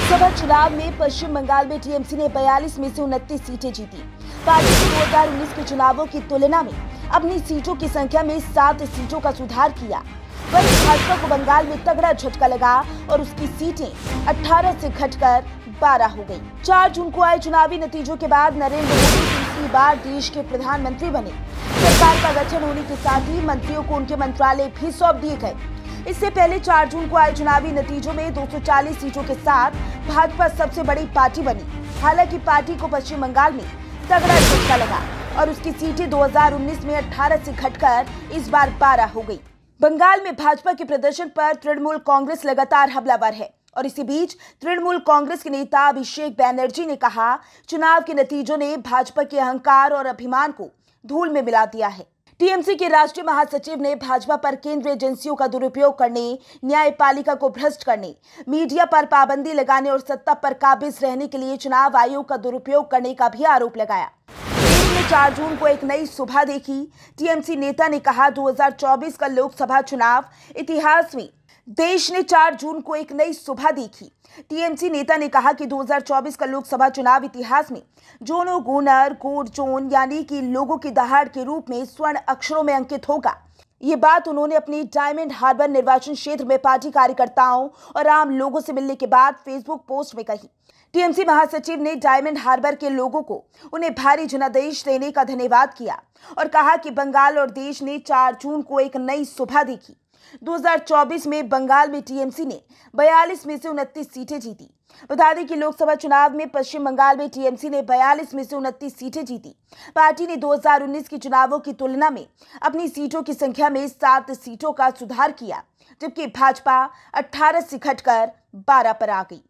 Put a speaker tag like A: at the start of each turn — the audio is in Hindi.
A: लोकसभा चुनाव में पश्चिम बंगाल में टीएमसी ने 42 में से 29 सीटें जीती। पार्टी ने 2019 के चुनावों की तुलना में अपनी सीटों की संख्या में 7 सीटों का सुधार किया। वहीं भाजपा को बंगाल में तगड़ा झटका लगा और उसकी सीटें 18 से घटकर 12 हो गई। 4 जून को आए चुनावी नतीजों के बाद नरेंद्र मोदी तीसरी बार देश के प्रधानमंत्री बने। सरकार का गठन होने के साथ ही मंत्रियों को उनके मंत्रालय भी सौंप दिए गए। इससे पहले 4 जून को आए चुनावी नतीजों में 240 सीटों के साथ भाजपा सबसे बड़ी पार्टी बनी। हालांकि पार्टी को पश्चिम बंगाल में तगड़ा झटका लगा और उसकी सीटें 2019 में 18 से घटकर इस बार 12 हो गई। बंगाल में भाजपा के प्रदर्शन पर तृणमूल कांग्रेस लगातार हमलावर है और इसी बीच तृणमूल कांग्रेस के नेता अभिषेक बैनर्जी ने कहा, चुनाव के नतीजों ने भाजपा के अहंकार और अभिमान को धूल में मिला दिया है। टीएमसी के राष्ट्रीय महासचिव ने भाजपा पर केंद्रीय एजेंसियों का दुरुपयोग करने, न्यायपालिका को भ्रष्ट करने, मीडिया पर पाबंदी लगाने और सत्ता पर काबिज रहने के लिए चुनाव आयोग का दुरुपयोग करने का भी आरोप लगाया। देश ने 4 जून को एक नई सुबह देखी। टीएमसी नेता ने कहा, 2024 का लोकसभा चुनाव इतिहास में देश ने 4 जून को एक नई सुबह देखी। टीएमसी नेता ने कहा कि 2024 का लोकसभा चुनाव इतिहास में जोनो गोनर कोड जोन यानी कि लोगों की दहाड़ के रूप में स्वर्ण अक्षरों में अंकित होगा। ये बात उन्होंने अपनी डायमंड हार्बर निर्वाचन क्षेत्र में पार्टी कार्यकर्ताओं और आम लोगों से मिलने के बाद फेसबुक पोस्ट में कही। टीएमसी महासचिव ने डायमंड हार्बर के लोगों को उन्हें भारी जनादेश देने का धन्यवाद किया और कहा कि बंगाल और देश ने 4 जून को एक नई सुबह देखी। 2024 में बंगाल में टीएमसी ने 42 में से 29 सीटें जीती। बता दें कि लोकसभा चुनाव में पश्चिम बंगाल में टीएमसी ने 42 में से 29 सीटें जीती। पार्टी ने 2019 के चुनावों की तुलना में अपनी सीटों की संख्या में 7 सीटों का सुधार किया, जबकि भाजपा 18 से घटकर 12 पर आ गई।